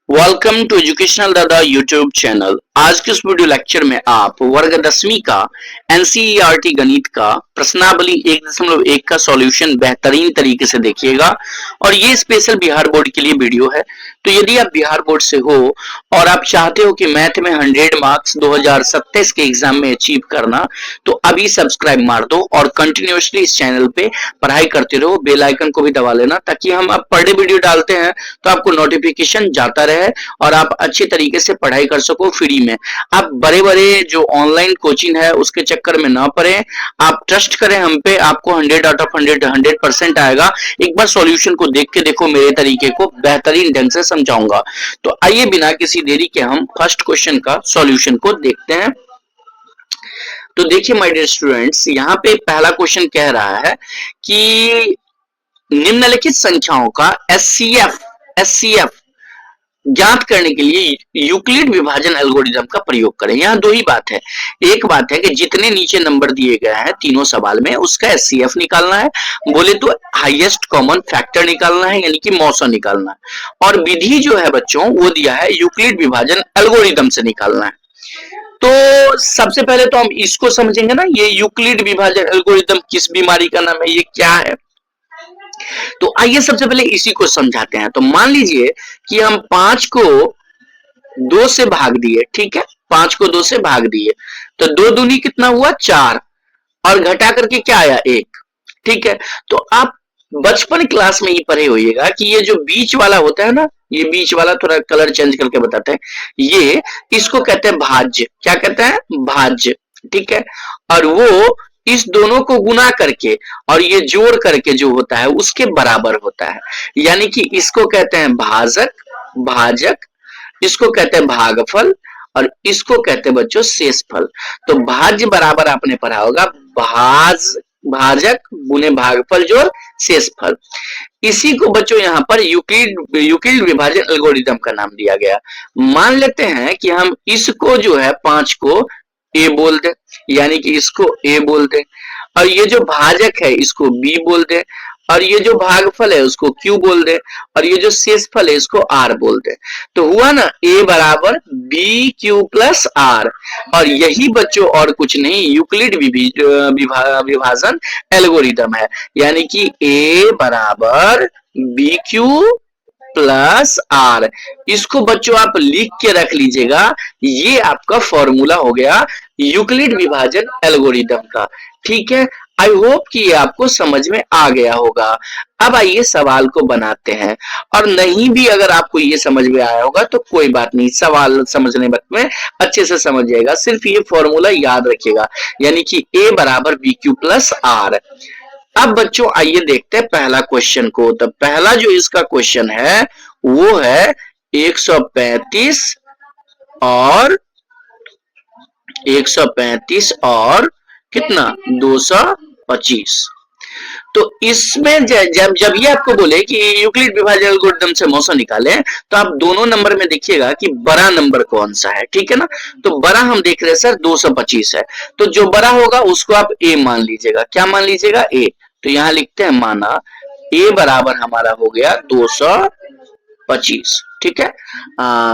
Welcome to educational दादा YouTube channel. आज के इस वीडियो लेक्चर में आप वर्ग 10वीं का एनसीईआरटी गणित का प्रश्नावली 1.1 का सॉल्यूशन बेहतरीन तरीके से देखिएगा और ये स्पेशल बिहार बोर्ड के लिए वीडियो है। तो यदि आप बिहार बोर्ड से हो और आप चाहते हो कि मैथ में 100 मार्क्स 2027 के एग्जाम में अचीव करना, तो अभी सब्सक्राइब मार दो और कंटिन्यूअसली इस चैनल पे पढ़ाई करते रहो। बेल आइकन को भी दबा लेना ताकि हम अब पर डे वीडियो डालते हैं तो आपको नोटिफिकेशन जाता रहे और आप अच्छे तरीके से पढ़ाई कर सको फ्री में। आप बड़े बड़े जो ऑनलाइन कोचिंग है उसके चक्कर में ना पड़े, आप ट्रस्ट करें हम पे, आपको 100 आउट ऑफ 100% आएगा। एक बार सॉल्यूशन को देख के देखो, मेरे तरीके को बेहतरीन ढंग से समझाऊंगा। तो आइए बिना किसी देरी के हम फर्स्ट क्वेश्चन का सॉल्यूशन को देखते हैं। तो देखिए माय डियर स्टूडेंट्स, यहाँ पे पहला क्वेश्चन कह रहा है कि निम्नलिखित संख्याओं का एचसीएफ ज्ञात करने के लिए यूक्लिड विभाजन एल्गोरिथम का प्रयोग करें। यहाँ दो ही बात है। एक बात है कि जितने नीचे नंबर दिए गए हैं तीनों सवाल में उसका एचसीएफ निकालना है, बोले तो हाईएस्ट कॉमन फैक्टर निकालना है, यानी कि मौसा निकालना है। और विधि जो है बच्चों वो दिया है यूक्लिड विभाजन एल्गोरिथम से निकालना है। तो सबसे पहले तो हम इसको समझेंगे ना, ये यूक्लिड विभाजन एल्गोरिथम किस बीमारी का नाम है, ये क्या है। तो आइए सबसे पहले इसी को समझाते हैं। तो मान लीजिए कि हम 5 को 2 से भाग दिए, ठीक है, 5 को 2 से भाग दिए तो 2 दूनी कितना हुआ 4 और घटा करके क्या आया 1, ठीक है। तो आप बचपन क्लास में ही पढ़े होइएगा कि ये जो बीच वाला होता है ना, ये बीच वाला थोड़ा कलर चेंज करके बताते हैं, ये इसको कहते हैं भाज्य। क्या कहते हैं? भाज्य, ठीक है। और वो इस दोनों को गुना करके और ये जोड़ करके जो होता है उसके बराबर होता है, यानी कि इसको कहते हैं भाजक, इसको कहते हैं भागफल और इसको कहते हैं बच्चों शेषफल। तो भाज्य बराबर आपने पढ़ा होगा भाजक गुने भागफल जोड़ शेषफल। इसी को बच्चों यहाँ पर यूक्लिड विभाजन एल्गोरिथम का नाम दिया गया। मान लेते हैं कि हम इसको जो है 5 को ए बोल दे, यानी कि इसको ए बोल दे, और ये जो भाजक है इसको बी बोल दे, और ये जो भागफल है उसको क्यू बोल दे, और ये जो शेषफल है इसको आर बोल दे। तो हुआ ना ए बराबर बी क्यू प्लस आर, और यही बच्चों और कुछ नहीं यूक्लिड विभाजन एल्गोरिथम है, यानी कि ए बराबर बी क्यू प्लस आर। इसको बच्चों आप लिख के रख लीजिएगा, ये आपका फॉर्मूला हो गया यूक्लिड विभाजन एल्गोरिथम का, ठीक है। आई होप कि ये आपको समझ में आ गया होगा। अब आइए सवाल को बनाते हैं, और नहीं भी अगर आपको ये समझ में आया होगा तो कोई बात नहीं, सवाल समझने वक्त में अच्छे से समझ जाएगा। सिर्फ ये फॉर्मूला याद रखिएगा, यानी कि ए बराबर बी क्यू प्लस आर। अब बच्चों आइए देखते हैं पहला क्वेश्चन को। तो पहला जो इसका क्वेश्चन है वो है 135 और कितना 225। तो इसमें जब ये आपको बोले कि यूक्लिड विभाजन एल्गोरिथम से मौसा निकालें, तो आप दोनों नंबर में देखिएगा कि बड़ा नंबर कौन सा है, ठीक है ना। तो बड़ा हम देख रहे हैं सर 225 है, तो जो बड़ा होगा उसको आप ए मान लीजिएगा। क्या मान लीजिएगा? ए। तो यहां लिखते हैं माना ए बराबर हमारा हो गया 225, ठीक है।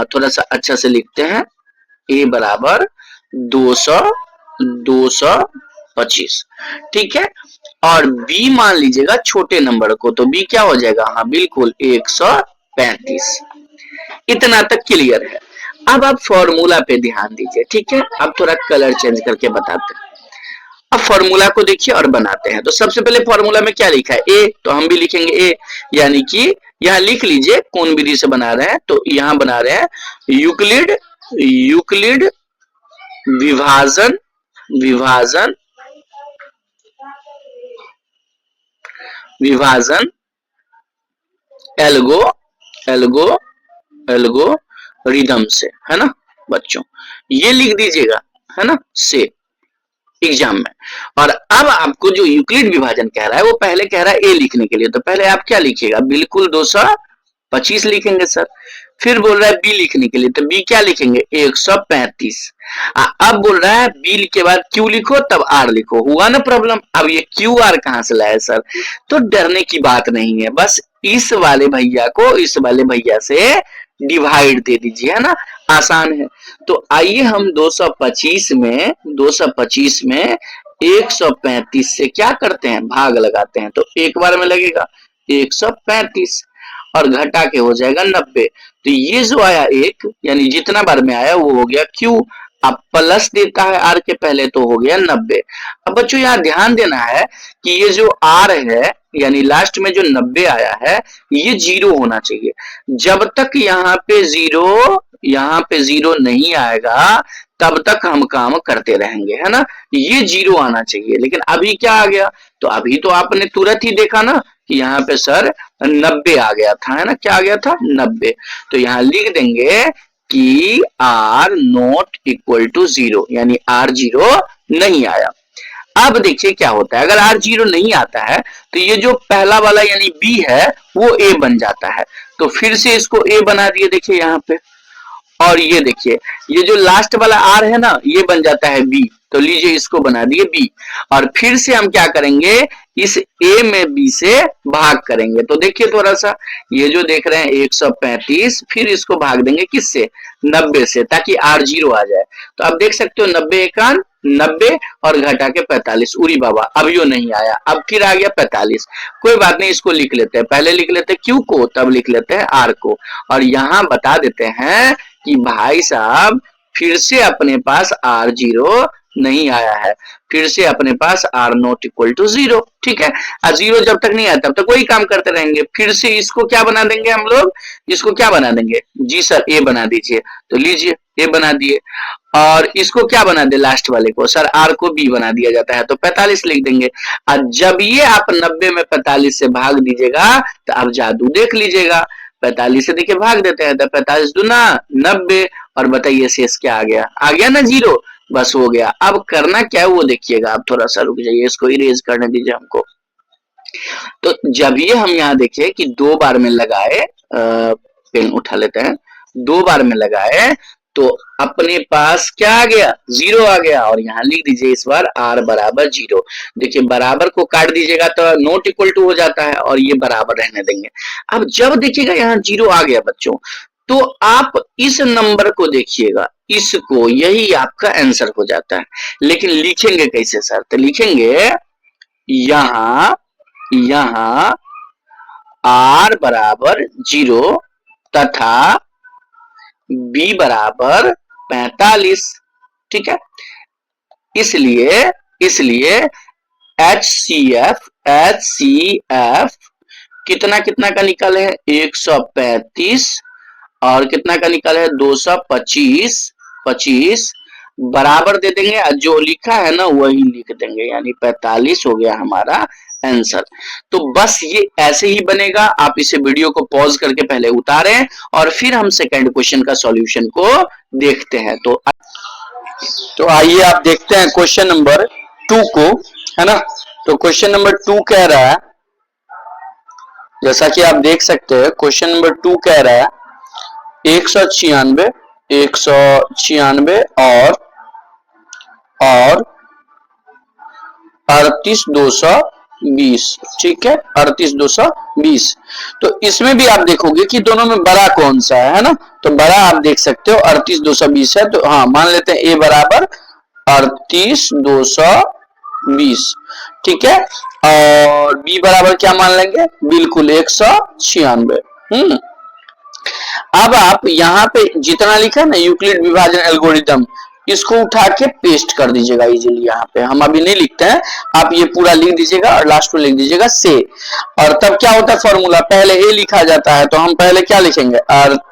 थोड़ा सा अच्छा से लिखते हैं, ए बराबर 225, ठीक है। और बी मान लीजिएगा छोटे नंबर को, तो बी क्या हो जाएगा? हाँ बिल्कुल 135। इतना तक क्लियर है। अब आप फॉर्मूला पे ध्यान दीजिए, ठीक है। अब थोड़ा कलर चेंज करके बताते हैं। अब फॉर्मूला को देखिए और बनाते हैं। तो सबसे पहले फॉर्मूला में क्या लिखा है? ए, तो हम भी लिखेंगे ए, यानी कि यहां लिख लीजिए कौन विधि से बना रहे हैं। तो यहां बना रहे हैं यूक्लिड विभाजन एल्गोरिथम से, है ना बच्चों, ये लिख दीजिएगा, है ना, से एग्जाम में। और अब आपको जो यूक्लिड विभाजन कह रहा है वो पहले कह रहा है ए लिखने के लिए, तो पहले आप क्या लिखिएगा? बिल्कुल 225 लिखेंगे सर। फिर बोल रहा है बी लिखने के लिए, तो बी क्या लिखेंगे? 135। अब बोल रहा है बी के बाद क्यू लिखो तब आर लिखो। हुआ ना प्रॉब्लम? अब ये क्यू आर कहां से लाया सर? तो डरने की बात नहीं है, बस इस वाले भैया को इस वाले भैया से डिवाइड दे दीजिए, है ना, आसान है। तो आइए हम 225 में 135 से क्या करते हैं, भाग लगाते हैं। तो एक बार में लगेगा 135 और घटा के हो जाएगा 90। तो ये जो आया एक, यानी जितना बार में आया वो हो गया Q। अब प्लस देता है R के पहले, तो हो गया 90। अब बच्चों यहाँ ध्यान देना है कि ये जो R है, यानी लास्ट में जो 90 आया है, ये 0 होना चाहिए। जब तक यहाँ पे जीरो नहीं आएगा तब तक हम काम करते रहेंगे, है ना। ये 0 आना चाहिए, लेकिन अभी क्या आ गया, तो अभी तो आपने तुरंत ही देखा ना कि यहाँ पे सर 90 आ गया था, है ना, क्या आ गया था 90। तो यहाँ लिख देंगे कि R नॉट इक्वल टू 0, यानी R 0 नहीं आया। अब देखिए क्या होता है, अगर R 0 नहीं आता है तो ये जो पहला वाला यानी B है वो A बन जाता है। तो फिर से इसको A बना दिए, देखिए यहाँ पे। और ये देखिए ये जो लास्ट वाला R है ना, ये बन जाता है B। तो लीजिए इसको बना दिए B। और फिर से हम क्या करेंगे, इस A में B से भाग करेंगे। तो देखिए थोड़ा सा, ये जो देख रहे हैं 135, फिर इसको भाग देंगे किससे, 90 से, ताकि R 0 आ जाए। तो आप देख सकते हो 90 एकान 90 और घटा के 45। उरी बाबा अभियो नहीं आया, अब फिर आ गया 45। कोई बात नहीं, इसको लिख लेते हैं, पहले लिख लेते हैं Q को, तब लिख लेते हैं R को। और यहाँ बता देते हैं कि भाई साहब फिर से अपने पास R 0 नहीं आया है, फिर से अपने पास R नॉट इक्वल टू 0। ठीक है, और 0 जब तक नहीं आता तब तक वही काम करते रहेंगे। फिर से इसको क्या बना देंगे हम लोग, इसको क्या बना देंगे, जी सर A बना दीजिए। तो लीजिए A बना दिए, और इसको क्या बना दे, लास्ट वाले को सर R को B बना दिया जाता है, तो 45 लिख देंगे। और जब ये आप 90 में 45 से भाग दीजिएगा तो आप जादू देख लीजिएगा। 45 से देखिए भाग देते हैं तो 45 दूना 90, और बताइए शेष क्या आ गया ना 0। बस हो गया। अब करना क्या है वो देखिएगा, आप थोड़ा सा रुक जाइए, इसको इरेज करने दीजिए हमको। तो जब ये हम यहाँ देखिए कि 2 बार में लगाए, पेन उठा लेते हैं, 2 बार में लगाए तो अपने पास क्या आ गया, 0 आ गया। और यहाँ लिख दीजिए इस बार R बराबर 0। देखिए बराबर को काट दीजिएगा तो नॉट इक्वल टू हो जाता है, और ये बराबर रहने देंगे। अब जब देखिएगा यहाँ 0 आ गया बच्चों, तो आप इस नंबर को देखिएगा, इसको, यही आपका आंसर हो जाता है। लेकिन लिखेंगे कैसे सर, तो लिखेंगे यहाँ R बराबर 0 तथा B बराबर 45। ठीक है, इसलिए HCF कितना कितना का निकल है, 135, और कितना का निकल है 225 बराबर दे देंगे, जो लिखा है ना वही लिख देंगे, यानी 45 हो गया हमारा आंसर। तो बस ये ऐसे ही बनेगा। आप इसे वीडियो को पॉज करके पहले उतारें और फिर हम सेकंड क्वेश्चन का सॉल्यूशन को देखते हैं। तो आइए आप देखते हैं क्वेश्चन नंबर 2 को, है ना। तो क्वेश्चन नंबर 2 कह रहा है, जैसा कि आप देख सकते हैं क्वेश्चन नंबर 2 कह रहा है 196 और 38220। ठीक है, 38220। तो इसमें भी आप देखोगे कि दोनों में बड़ा कौन सा है ना। तो बड़ा आप देख सकते हो 38220 है, तो हाँ मान लेते हैं A बराबर 38220। ठीक है, और B बराबर क्या मान लेंगे, बिल्कुल 196। अब आप यहाँ पे जितना लिखा ना यूक्लिड विभाजन एल्गोरिथम, इसको उठा के पेस्ट कर दीजिएगा इजीली। यहाँ पे हम अभी नहीं लिखते हैं, आप ये पूरा लिख दीजिएगा और लास्ट में लिख दीजिएगा से। और तब क्या होता है फॉर्मूला, पहले ए लिखा जाता है, तो हम पहले क्या लिखेंगे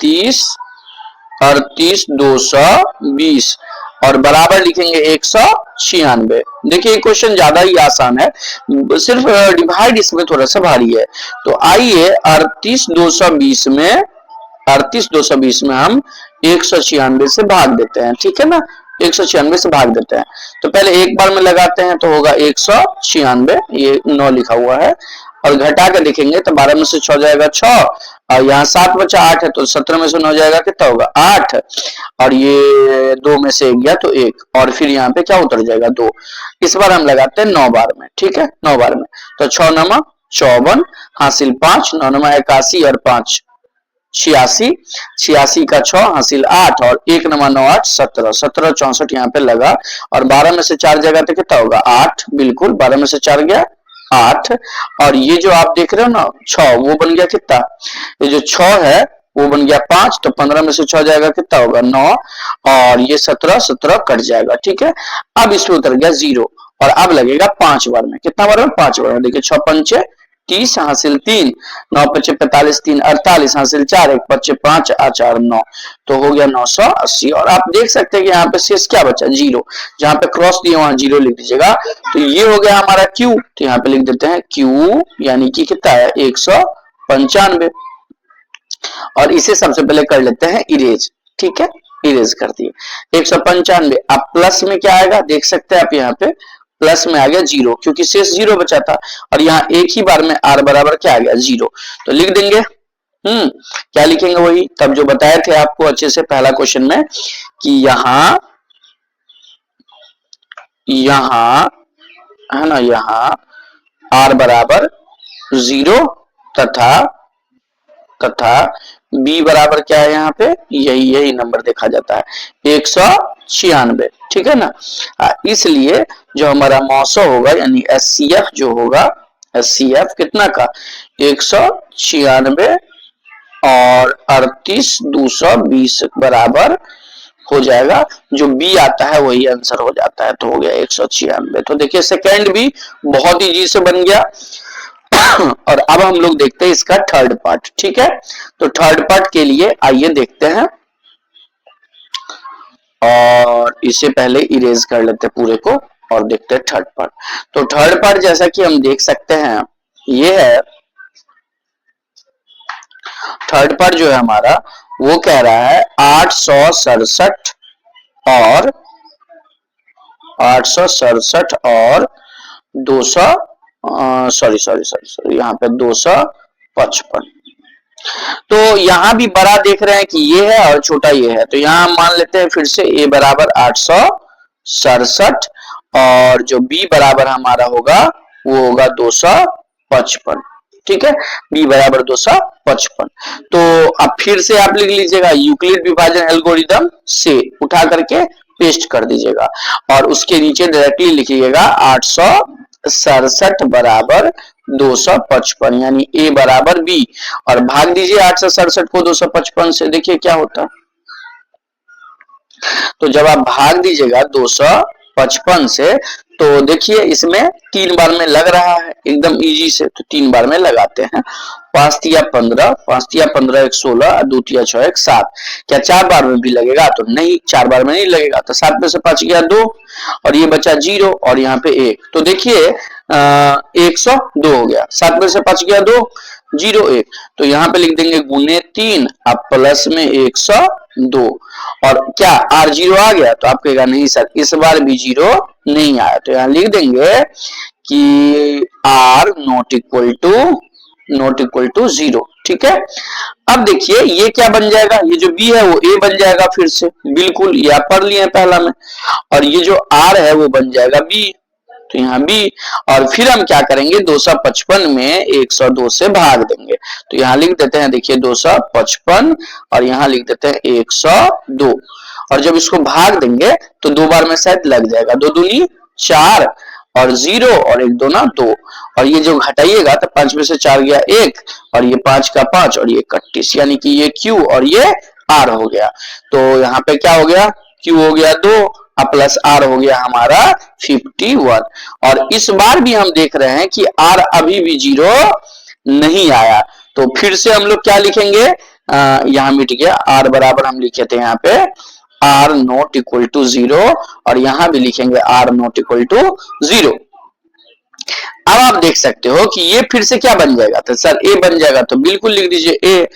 38220 और बराबर लिखेंगे 196। देखिए क्वेश्चन ज्यादा ही आसान है, सिर्फ डिवाइड इसमें थोड़ा सा भारी है। तो आइए 38220 में हम 196 से भाग देते हैं। ठीक है ना, 196 से भाग देते हैं। तो पहले एक बार में लगाते हैं तो होगा 196, ये 9 लिखा हुआ है, और घटा के देखेंगे तो 12 में से 6 जाएगा 6, और यहाँ 7 बचा 8 है, तो 17 में से 9 जाएगा कितना होगा 8, और ये 2 में से 1 गया तो 1, और फिर यहाँ पे क्या उतर जाएगा 2। इस बार हम लगाते हैं 9 बार में। ठीक है, 9 बार में तो 6 9 54 हासिल 5, 9 9 81 और 5 86, 86 का 6 हासिल 8 और 1 9 9 8 17, 17 64 यहाँ पे लगा और 12 में से 4 जगह तो कितना होगा 8, बिल्कुल 12 में से 4 गया 8 और ये जो आप देख रहे हो ना 6 वो बन गया कितना, ये जो 6 है वो बन गया 5, तो 15 में से 6 जाएगा कितना होगा 9 और ये 17 17 कट जाएगा। ठीक है, अब इसमें उतर गया 0 और अब लगेगा 5 बार में, कितना बार में 5 बार में, देखिए 6 पंचे 30 हासिल 3, 9 पचे 45 3 48 हासिल 4, 1 पचे 5 4 9, तो हो गया 980 और आप देख सकते हैं कि यहाँ पे शेष क्या बचा 0, जहां पे क्रॉस दिए वहां 0 लिख दीजिएगा। तो ये हो गया हमारा Q, तो यहाँ पे लिख देते हैं Q यानी कि कितना है 195 और इसे सबसे पहले कर लेते हैं इरेज। ठीक है, इरेज कर दिए 195। अब प्लस में क्या आएगा देख सकते हैं आप, यहाँ पे प्लस में आ गया 0 क्योंकि शेष 0 बचा था और यहाँ एक ही बार में r बराबर क्या आ गया 0, तो लिख देंगे क्या लिखेंगे वही तब जो बताए थे आपको अच्छे से पहला क्वेश्चन में कि यहाँ है ना, यहाँ r बराबर 0 तथा b बराबर क्या है यहाँ पे यही नंबर देखा जाता है 196। ठीक है ना, इसलिए जो हमारा मौसो होगा यानी SCF जो होगा SCF कितना का 196 और 38,220 बराबर हो जाएगा, जो बी आता है वही आंसर हो जाता है, तो हो गया 196। तो देखिए सेकंड भी बहुत इजी से बन गया और अब हम लोग देखते हैं इसका थर्ड पार्ट। ठीक है, तो थर्ड पार्ट के लिए आइए देखते हैं और इसे पहले इरेज कर लेते हैं पूरे को और देखते हैं थर्ड पार्ट। तो थर्ड पार्ट जैसा कि हम देख सकते हैं ये है थर्ड पार्ट जो है हमारा वो कह रहा है 867 और 200 सॉरी यहाँ पे 255। तो यहाँ भी बड़ा देख रहे हैं कि ये है और छोटा ये है, तो यहाँ मान लेते हैं फिर से a बराबर 867 और जो b बराबर हमारा होगा वो होगा 255। ठीक है, b बराबर 255। तो अब फिर से आप लिख लीजिएगा यूक्लिड विभाजन एल्गोरिदम से उठा करके पेस्ट कर दीजिएगा और उसके नीचे डायरेक्टली लिखिएगा 867 बराबर 255 यानी a बराबर b और भाग दीजिए 867 को 255 से, देखिए क्या होता। तो जब आप भाग दीजिएगा 255 से तो देखिए इसमें 3 बार में लग रहा है एकदम इजी से, तो 3 बार में लगाते हैं 5 तिया 15, 5 तिया 15 1 16, 2 तिया 6 1 7। क्या 4 बार में भी लगेगा? तो नहीं, 4 बार में नहीं लगेगा, तो 7 में से 5 गया 2 और ये बचा 0 और यहाँ पे 1, तो देखिए 102 हो गया, 7 में से 5 गया 2 0 1, तो यहाँ पे लिख देंगे गुने 3 अब प्लस में 102 और क्या r0 आ गया? तो आप कहेगा नहीं सर इस बार भी 0 नहीं आया, तो यहाँ लिख देंगे कि r नॉट इक्वल टू 0। ठीक है, अब देखिए ये क्या बन जाएगा, ये जो b है वो a बन जाएगा फिर से, बिल्कुल ये आप पढ़ लिए पहला में, और ये जो r है वो बन जाएगा b, तो यहाँ b और फिर हम क्या करेंगे 255 में 102 से भाग देंगे, तो यहाँ लिख देते हैं देखिए 255 और यहाँ लिख देते हैं 102 और जब इसको भाग देंगे तो 2 बार में शायद लग जाएगा, 2 दूनी 4 और 0 और 1 2 2 और ये जो घटाइएगा तो 5 में से 4 गया 1 और ये 5 का 5 और ये 31 यानी कि ये Q और ये R हो गया। तो यहाँ पे क्या हो गया Q हो गया 2 प्लस R हो गया हमारा 51 और इस बार भी हम देख रहे हैं कि R अभी भी 0 नहीं आया, तो फिर से हम लोग क्या लिखेंगे यहाँ मिट गया R बराबर हम लिखे थे यहाँ पे R नॉट इक्वल टू 0 और यहां भी लिखेंगे R नॉट इक्वल टू 0। अब आप देख सकते हो कि ये फिर से क्या बन जाएगा, तो सर A बन जाएगा, तो बिल्कुल लिख दीजिए A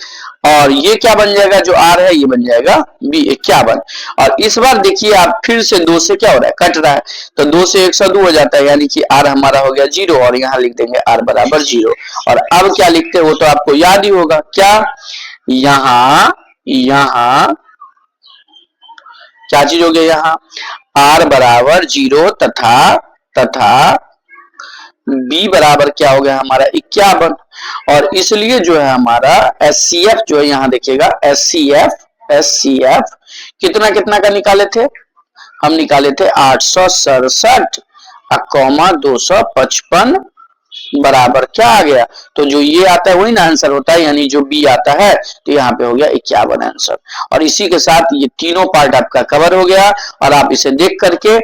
और ये क्या बन जाएगा जो R है ये बन जाएगा B 51 और इस बार देखिए आप फिर से 2 से क्या हो रहा है कट रहा है, तो 2 से 102 हो जाता है यानी कि R हमारा हो गया 0 और यहाँ लिख देंगे R बराबर 0 और अब क्या लिखते हैं वो तो आपको याद ही होगा, क्या यहाँ क्या चीज हो गया, यहाँ R बराबर 0 तथा B बराबर क्या हो गया हमारा 51 और इसलिए जो है हमारा SCF जो है यहाँ देखिएगा SCF कितना कितना का निकाले थे, हम निकाले थे 867 कॉमा 255 बराबर क्या आ गया, तो जो ये आता है वही ना आंसर होता है, यानी जो बी आता है, तो यहाँ पे हो गया 51 आंसर। और इसी के साथ ये तीनों पार्ट आपका कवर हो गया और आप इसे देख करके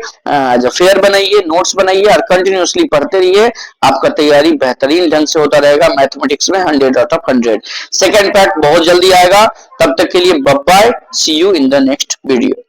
जो फेयर बनाइए, नोट्स बनाइए और कंटिन्यूअसली पढ़ते रहिए, आपका तैयारी बेहतरीन ढंग से होता रहेगा मैथमेटिक्स में 100 आउट ऑफ 100। सेकेंड पार्ट बहुत जल्दी आएगा, तब तक के लिए bye bye, see you in the next video.